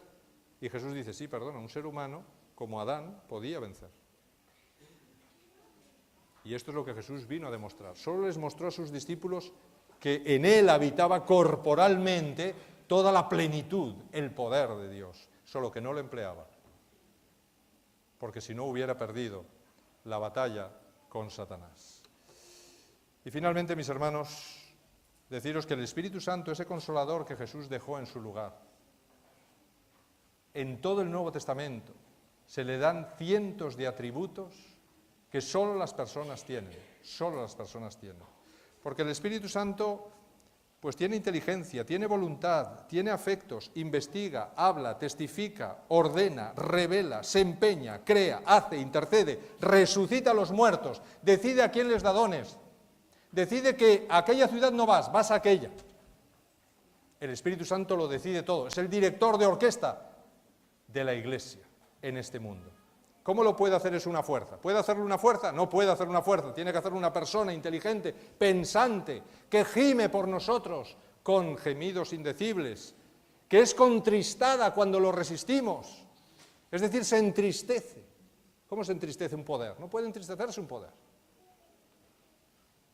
Y Jesús dice, sí, perdona, un ser humano, como Adán, podía vencer. Y esto es lo que Jesús vino a demostrar. Solo les mostró a sus discípulos que en Él habitaba corporalmente toda la plenitud, el poder de Dios, solo que no lo empleaba. Porque si no hubiera perdido la batalla con Satanás. Y finalmente, mis hermanos, deciros que el Espíritu Santo, ese consolador que Jesús dejó en su lugar, en todo el Nuevo Testamento se le dan cientos de atributos que solo las personas tienen, Porque el Espíritu Santo pues tiene inteligencia, tiene voluntad, tiene afectos, investiga, habla, testifica, ordena, revela, se empeña, crea, hace, intercede, resucita a los muertos, decide a quién les da dones, decide que a aquella ciudad no vas a aquella. El Espíritu Santo lo decide todo, es el director de orquesta de la Iglesia en este mundo. ¿Cómo lo puede hacer? Es una fuerza. ¿Puede hacerlo una fuerza? No puede hacer una fuerza. Tiene que hacerlo una persona inteligente, pensante, que gime por nosotros con gemidos indecibles, que es contristada cuando lo resistimos. Es decir, se entristece. ¿Cómo se entristece un poder? No puede entristecerse un poder.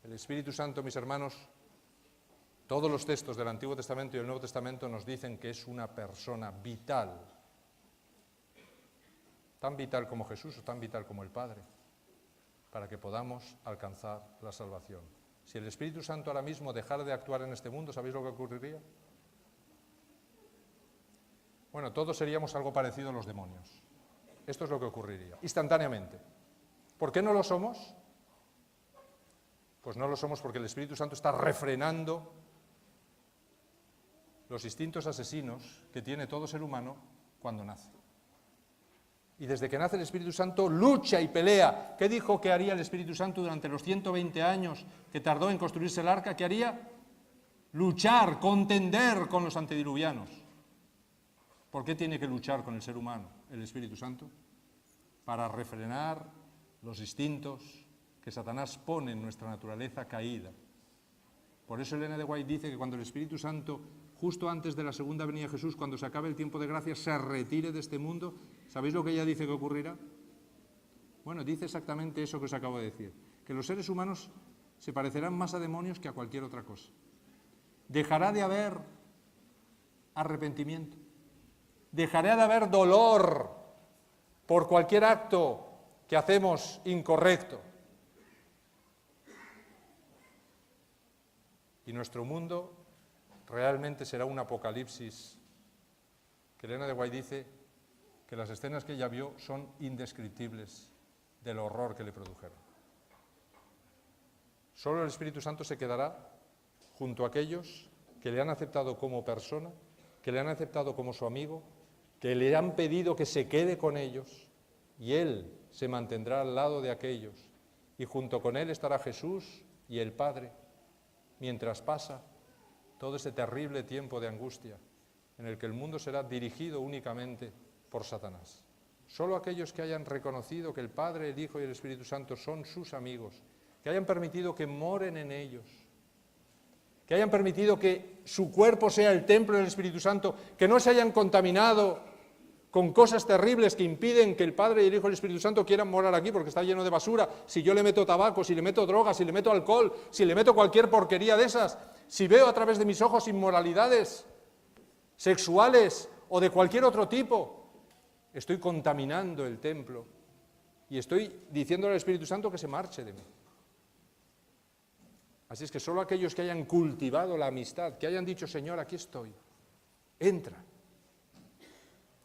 El Espíritu Santo, mis hermanos, todos los textos del Antiguo Testamento y del Nuevo Testamento nos dicen que es una persona vital. Tan vital como Jesús o tan vital como el Padre, para que podamos alcanzar la salvación. Si el Espíritu Santo ahora mismo dejara de actuar en este mundo, ¿sabéis lo que ocurriría? Bueno, todos seríamos algo parecido a los demonios. Esto es lo que ocurriría, instantáneamente. ¿Por qué no lo somos? Pues no lo somos porque el Espíritu Santo está refrenando los instintos asesinos que tiene todo ser humano cuando nace. Y desde que nace el Espíritu Santo lucha y pelea. ¿Qué dijo que haría el Espíritu Santo durante los 120 años que tardó en construirse el arca? ¿Qué haría? Luchar, contender con los antediluvianos. ¿Por qué tiene que luchar con el ser humano el Espíritu Santo? Para refrenar los instintos que Satanás pone en nuestra naturaleza caída. Por eso Elena de White dice que cuando el Espíritu Santo, justo antes de la segunda venida de Jesús, cuando se acabe el tiempo de gracia, se retire de este mundo, ¿sabéis lo que ella dice que ocurrirá? Bueno, dice exactamente eso que os acabo de decir, que los seres humanos se parecerán más a demonios que a cualquier otra cosa. Dejará de haber arrepentimiento, dejará de haber dolor por cualquier acto que hacemos incorrecto. Y nuestro mundo realmente será un apocalipsis, que Elena de White dice que las escenas que ella vio son indescriptibles del horror que le produjeron. Solo el Espíritu Santo se quedará junto a aquellos que le han aceptado como persona, que le han aceptado como su amigo, que le han pedido que se quede con ellos, y Él se mantendrá al lado de aquellos, y junto con Él estará Jesús y el Padre, mientras pasa todo ese terrible tiempo de angustia en el que el mundo será dirigido únicamente por Satanás. Solo aquellos que hayan reconocido que el Padre, el Hijo y el Espíritu Santo son sus amigos, que hayan permitido que moren en ellos, que hayan permitido que su cuerpo sea el templo del Espíritu Santo, que no se hayan contaminado con cosas terribles que impiden que el Padre y el Hijo y el Espíritu Santo quieran morar aquí porque está lleno de basura, si yo le meto tabaco, si le meto drogas, si le meto alcohol, si le meto cualquier porquería de esas, si veo a través de mis ojos inmoralidades sexuales o de cualquier otro tipo, estoy contaminando el templo y estoy diciéndole al Espíritu Santo que se marche de mí. Así es que solo aquellos que hayan cultivado la amistad, que hayan dicho, Señor, aquí estoy, entra,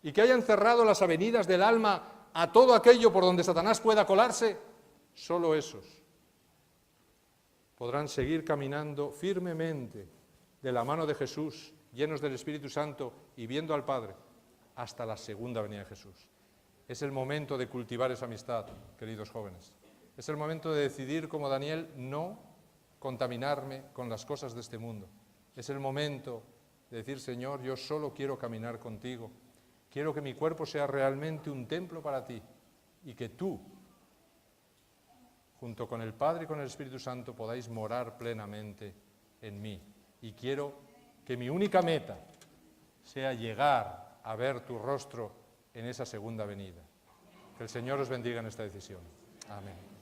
y que hayan cerrado las avenidas del alma a todo aquello por donde Satanás pueda colarse, solo esos podrán seguir caminando firmemente de la mano de Jesús, llenos del Espíritu Santo y viendo al Padre, hasta la segunda venida de Jesús. Es el momento de cultivar esa amistad, queridos jóvenes. Es el momento de decidir, como Daniel, no contaminarme con las cosas de este mundo. Es el momento de decir, Señor, yo solo quiero caminar contigo. Quiero que mi cuerpo sea realmente un templo para ti y que tú, junto con el Padre y con el Espíritu Santo, podáis morar plenamente en mí. Y quiero que mi única meta sea llegar a ver tu rostro en esa segunda venida. Que el Señor os bendiga en esta decisión. Amén.